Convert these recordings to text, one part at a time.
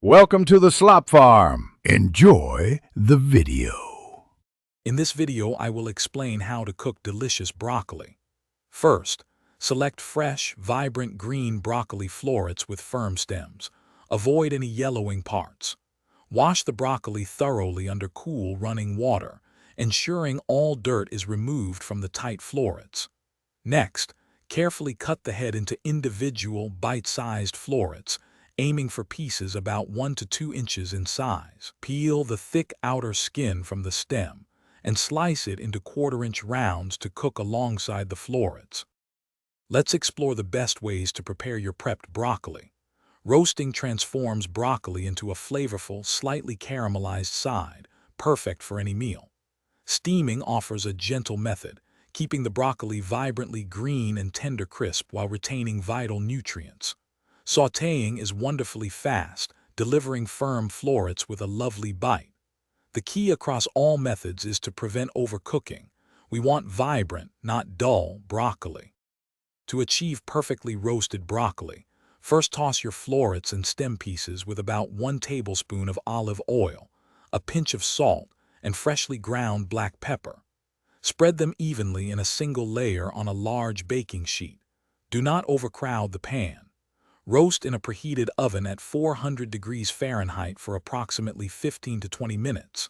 Welcome to the Slop Farm. Enjoy the video. In this video, I will explain how to cook delicious broccoli. First, select fresh, vibrant green broccoli florets with firm stems. Avoid any yellowing parts. Wash the broccoli thoroughly under cool, running water, ensuring all dirt is removed from the tight florets. Next, carefully cut the head into individual, bite-sized florets, aiming for pieces about 1 to 2 inches in size. Peel the thick outer skin from the stem and slice it into quarter-inch rounds to cook alongside the florets. Let's explore the best ways to prepare your prepped broccoli. Roasting transforms broccoli into a flavorful, slightly caramelized side, perfect for any meal. Steaming offers a gentle method, keeping the broccoli vibrantly green and tender crisp while retaining vital nutrients. Sautéing is wonderfully fast, delivering firm florets with a lovely bite. The key across all methods is to prevent overcooking. We want vibrant, not dull, broccoli. To achieve perfectly roasted broccoli, first toss your florets and stem pieces with about 1 tablespoon of olive oil, a pinch of salt, and freshly ground black pepper. Spread them evenly in a single layer on a large baking sheet. Do not overcrowd the pan. Roast in a preheated oven at 400 degrees Fahrenheit for approximately 15 to 20 minutes.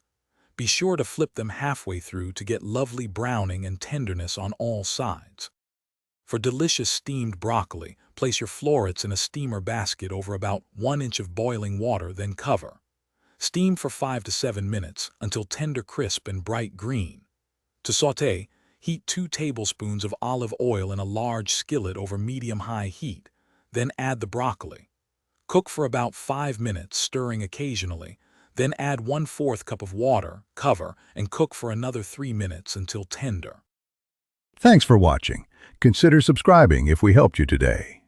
Be sure to flip them halfway through to get lovely browning and tenderness on all sides. For delicious steamed broccoli, place your florets in a steamer basket over about 1 inch of boiling water, then cover. Steam for 5 to 7 minutes until tender, crisp, and bright green. To sauté, heat 2 tablespoons of olive oil in a large skillet over medium-high heat. Then add the broccoli. Cook for about 5 minutes, stirring occasionally. Then add 1/4 cup of water, cover, and cook for another 3 minutes until tender. Thanks for watching. Consider subscribing if we helped you today.